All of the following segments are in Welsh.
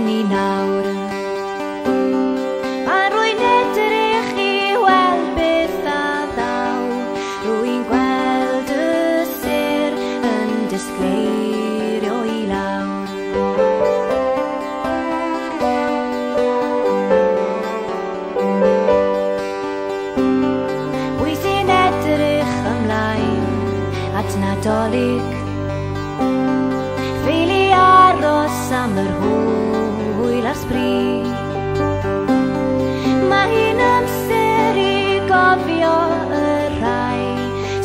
ni nawr a rwy'n edrych I weld beth a ddaw rwy'n gweld y sêr yn disgleirio I lawr Pwy sy'n edrych ymlaen at Nadolig Ffeili aros am yr hwyl a'r sbri Mae hi'n amser I gofio y rhai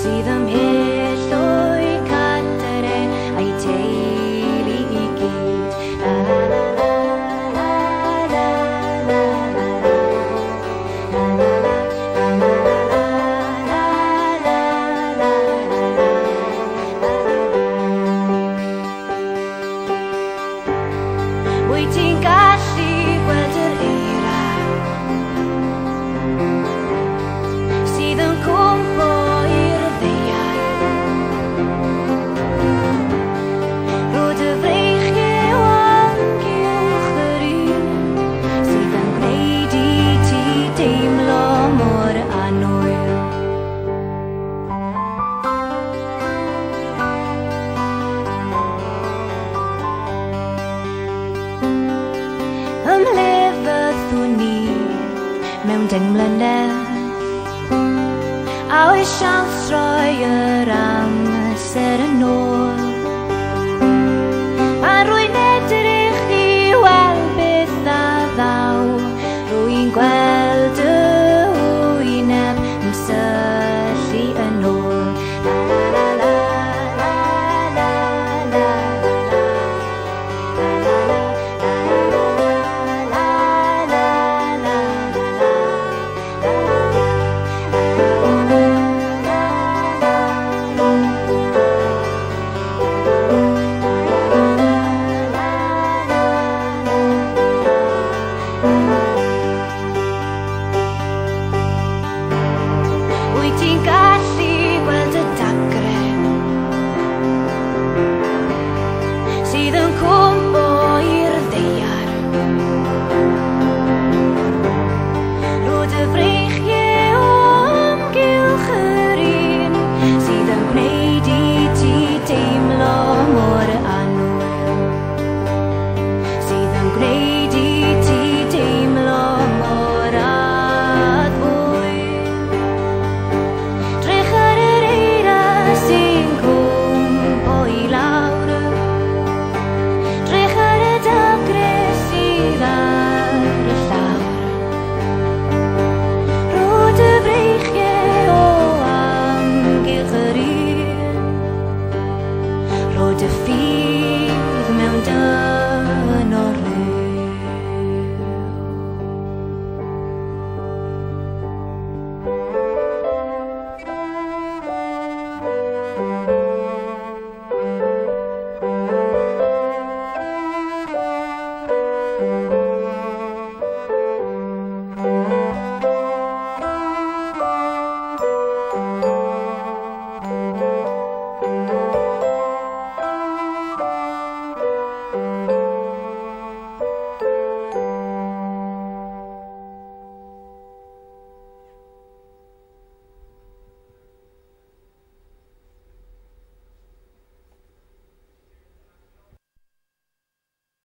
sydd ymhell o'i cadre a'i teulu I gyd La la la la la la la la la la Wyt ti'n gallu gweld yr eira sydd yn cwmpo i'r ddeiau Rod y freichiau amgylch yr un sydd yn gwneud I ti deimlo mor annwyl Ymlefoddwn ni mewn 10 mlynedd a oes siawns rhoi yr amser yn ôl